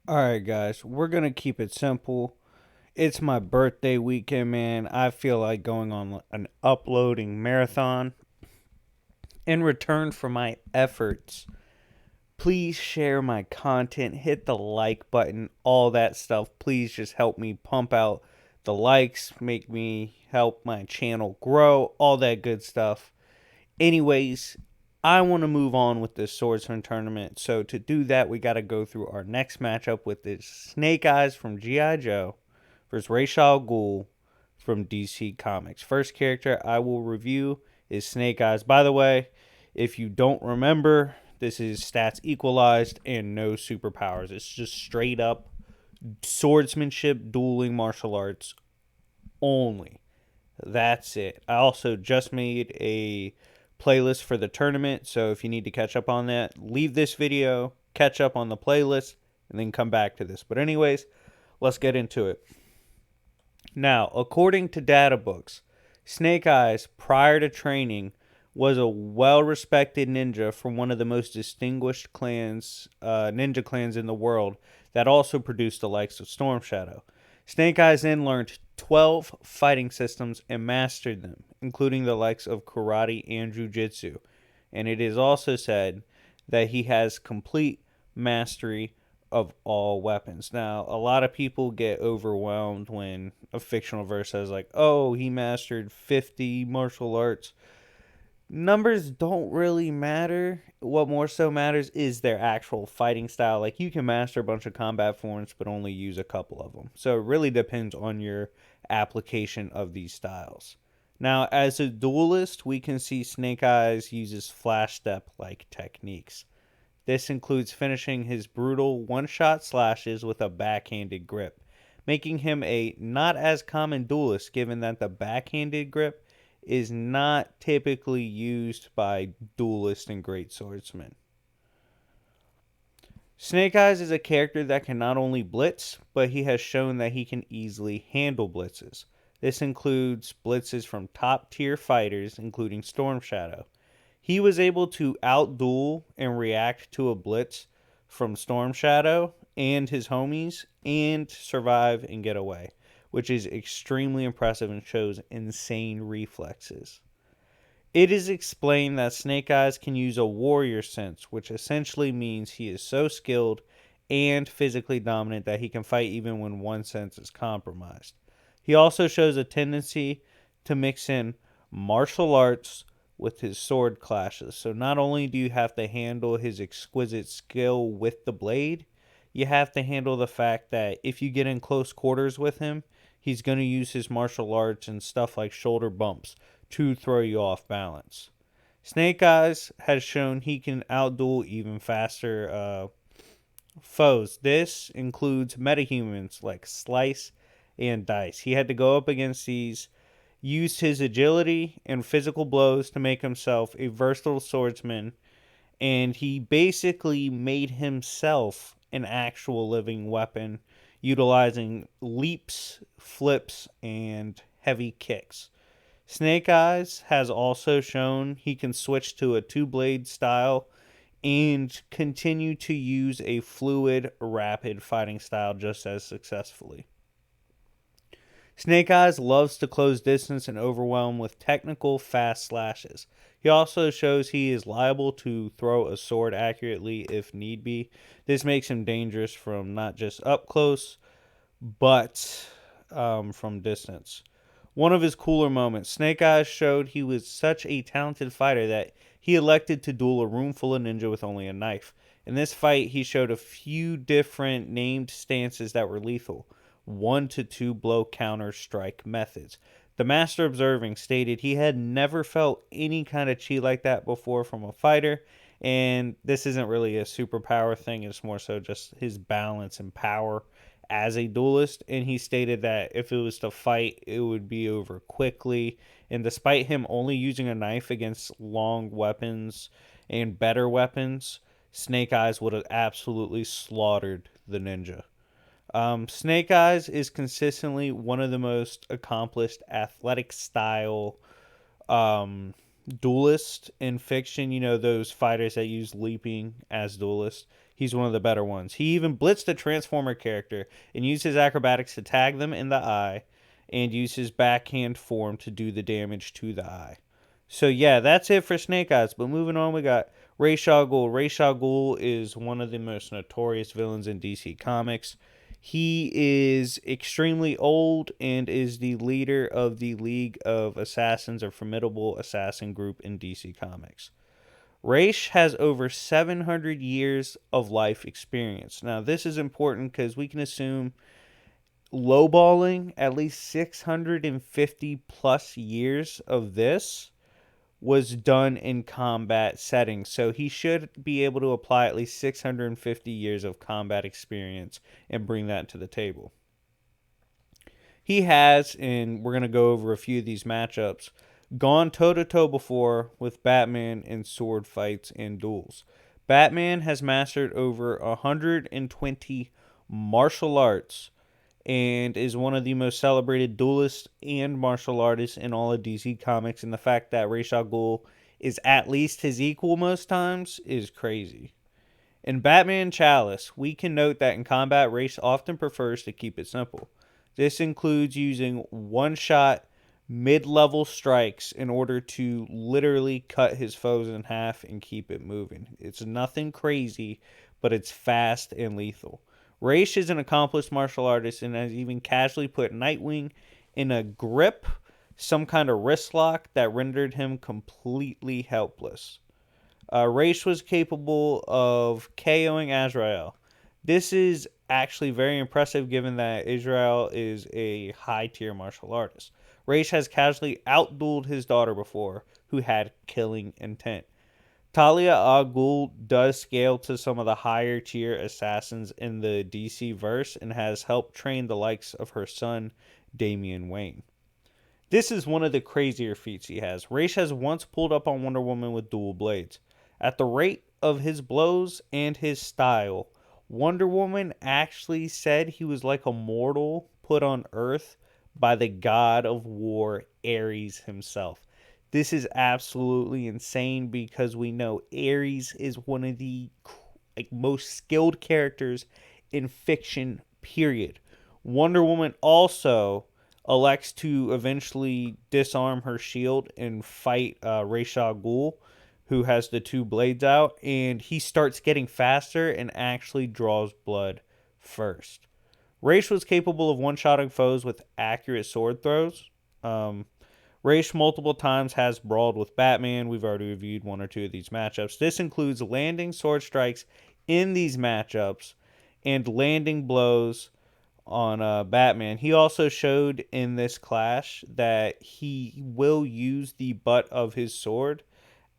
Alright, guys, we're gonna keep it simple. It's my birthday weekend, man. I feel like going on an uploading marathon. In return for my efforts, please share my content, hit the like button, all that stuff. Please just help me pump out the likes, make me help my channel grow, all that good stuff. Anyways, I want to move on with this swordsman tournament. So to do that, we got to go through our next matchup with this Snake Eyes from G.I. Joe versus Ra's al Ghul from DC Comics. First character I will review is Snake Eyes. By the way, if you don't remember, this is stats equalized and no superpowers. It's just straight up swordsmanship, dueling martial arts only. That's it. I also just made a playlist for the tournament, so if you need to catch up on that, leave this video, catch up on the playlist, and then come back to this. But anyways, let's get into it. Now, according to data books, Snake Eyes, prior to training, was a well-respected ninja from one of the most distinguished clans, ninja clans in the world, that also produced the likes of Storm Shadow. Snake Eyes then learned 12 fighting systems and mastered them, including the likes of karate and jujitsu. And it is also said that he has complete mastery of all weapons. Now, a lot of people get overwhelmed when a fictional verse says, like, oh, he mastered 50 martial arts. Numbers don't really matter. What more so matters is their actual fighting style. Like, you can master a bunch of combat forms, but only use a couple of them. So it really depends on your application of these styles. Now, as a duelist, we can see Snake Eyes uses flash step like techniques. This includes finishing his brutal one-shot slashes with a backhanded grip, making him a not as common duelist given that the backhanded grip is not typically used by duelists and great swordsmen. Snake Eyes is a character that can not only blitz, but he has shown that he can easily handle blitzes. This includes blitzes from top tier fighters, including Storm Shadow. He was able to outduel and react to a blitz from Storm Shadow and his homies and survive and get away, which is extremely impressive and shows insane reflexes. It is explained that Snake Eyes can use a warrior sense, which essentially means he is so skilled and physically dominant that he can fight even when one sense is compromised. He also shows a tendency to mix in martial arts with his sword clashes. So not only do you have to handle his exquisite skill with the blade, you have to handle the fact that if you get in close quarters with him, he's going to use his martial arts and stuff like shoulder bumps to throw you off balance. Snake Eyes has shown he can outduel even faster foes. This includes metahumans like Slice and Dice. He had to go up against these, used his agility and physical blows to make himself a versatile swordsman, and he basically made himself an actual living weapon, utilizing leaps, flips, and heavy kicks. Snake Eyes has also shown he can switch to a two blade style and continue to use a fluid, rapid fighting style just as successfully. Snake Eyes loves to close distance and overwhelm with technical, fast slashes. He also shows he is liable to throw a sword accurately if need be. This makes him dangerous from not just up close, but from distance. One of his cooler moments, Snake Eyes showed he was such a talented fighter that he elected to duel a room full of ninja with only a knife. In this fight, he showed a few different named stances that were lethal, 1 to 2 blow counter strike methods. The Master Observing stated he had never felt any kind of chi like that before from a fighter, and this isn't really a superpower thing, it's more so just his balance and power as a duelist. And he stated that if it was to fight, it would be over quickly. And despite him only using a knife against long weapons and better weapons, Snake Eyes would have absolutely slaughtered the ninja. Snake Eyes is consistently one of the most accomplished athletic style duelist in fiction, those fighters that use leaping as duelists. He's one of the better ones. He even blitzed a Transformer character and used his acrobatics to tag them in the eye and use his backhand form to do the damage to the eye. So yeah, that's it for Snake Eyes. But moving on, we got Ra's al Ghul. Ra's al Ghul is one of the most notorious villains in DC Comics. He is extremely old and is the leader of the League of Assassins, or formidable assassin group in DC Comics. Ra's has over 700 years of life experience. Now, this is important because we can assume lowballing at least 650 plus years of this was done in combat settings. So he should be able to apply at least 650 years of combat experience and bring that to the table. He has, and we're going to go over a few of these matchups, gone toe to toe before with Batman in sword fights and duels. Batman has mastered over 120 martial arts and is one of the most celebrated duelists and martial artists in all of DC Comics. And the fact that Ra's al Ghul is at least his equal most times is crazy. In Batman Chalice, we can note that in combat, Ra's often prefers to keep it simple. This includes using one-shot, mid-level strikes in order to literally cut his foes in half and keep it moving. It's nothing crazy, but it's fast and lethal. Ra's is an accomplished martial artist and has even casually put Nightwing in a grip, some kind of wrist lock that rendered him completely helpless. Ra's was capable of KOing Azrael. This is actually very impressive given that Israel is a high tier martial artist. Ra's has casually outdueled his daughter before, who had killing intent. Talia al Ghul does scale to some of the higher tier assassins in the DC verse and has helped train the likes of her son, Damian Wayne. This is one of the crazier feats he has. Ra's has once pulled up on Wonder Woman with dual blades. At the rate of his blows and his style, Wonder Woman actually said he was like a mortal put on Earth by the god of war, Ares himself. This is absolutely insane because we know Ares is one of the most skilled characters in fiction, period. Wonder Woman also elects to eventually disarm her shield and fight Ra's al Ghul, who has the two blades out, and he starts getting faster and actually draws blood first. Ra's was capable of one-shotting foes with accurate sword throws. Ra's multiple times has brawled with Batman. We've already reviewed one or two of these matchups. This includes landing sword strikes in these matchups and landing blows on Batman. He also showed in this clash that he will use the butt of his sword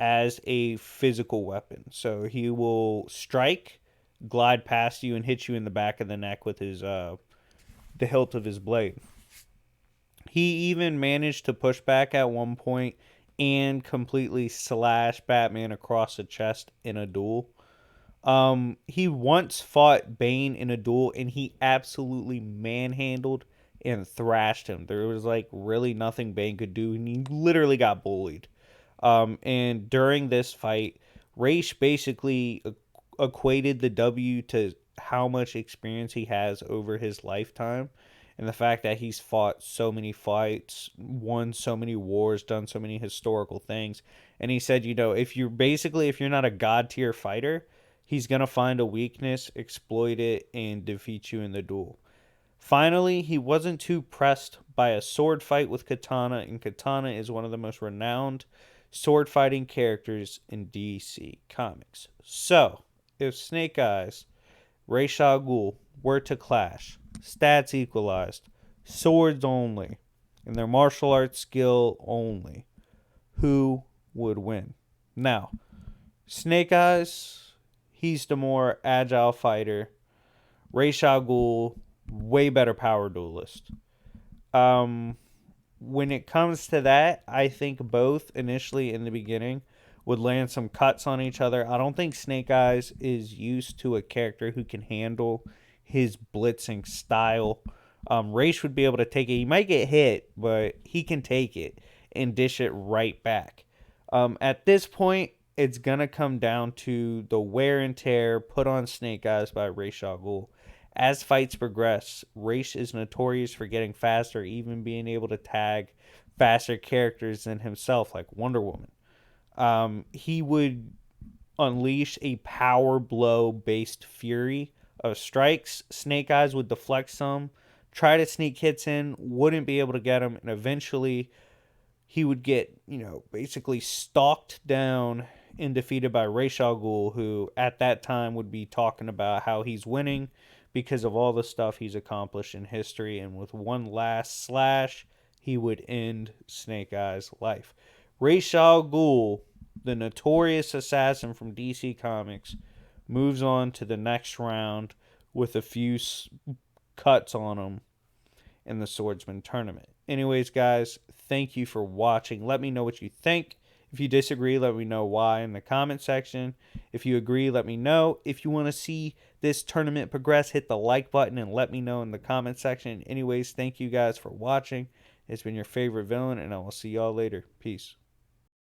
as a physical weapon. So he will strike, glide past you, and hit you in the back of the neck with his the hilt of his blade. He even managed to push back at one point and completely slash Batman across the chest in a duel. He once fought Bane in a duel and he absolutely manhandled and thrashed him. There was really nothing Bane could do, and he literally got bullied. And during this fight, Ra's basically equated the W to how much experience he has over his lifetime, and the fact that he's fought so many fights, won so many wars, done so many historical things. And he said, if you're not a god tier fighter, he's going to find a weakness, exploit it, and defeat you in the duel. Finally, he wasn't too pressed by a sword fight with Katana, and Katana is one of the most renowned sword fighting characters in DC Comics. So, if Snake Eyes, Ra's al Ghul were to clash, stats equalized, swords only, and their martial arts skill only, who would win? Now, Snake Eyes, he's the more agile fighter. Ra's al Ghul, way better power duelist. When it comes to that, I think both initially in the beginning would land some cuts on each other. I don't think Snake Eyes is used to a character who can handle his blitzing style. Ra's would be able to take it. He might get hit, but he can take it and dish it right back. At this point, it's gonna come down to the wear and tear put on Snake Eyes by Ra's al Ghul. As fights progress, Ra's is notorious for getting faster, even being able to tag faster characters than himself, like Wonder Woman. He would unleash a power blow based fury of strikes. Snake Eyes would deflect some, try to sneak hits in, wouldn't be able to get him, and eventually he would get, basically stalked down and defeated by Ra's al Ghul, who at that time would be talking about how he's winning because of all the stuff he's accomplished in history. And with one last slash, he would end Snake Eyes' life. Ra's al Ghul, the notorious assassin from DC Comics, moves on to the next round with a few cuts on him in the Swordsman tournament. Anyways, guys, thank you for watching. Let me know what you think. If you disagree, let me know why in the comment section. If you agree, let me know. If you want to see this tournament progress, hit the like button and let me know in the comment section. Anyways, thank you guys for watching. It's been your favorite villain, and I will see y'all later. Peace.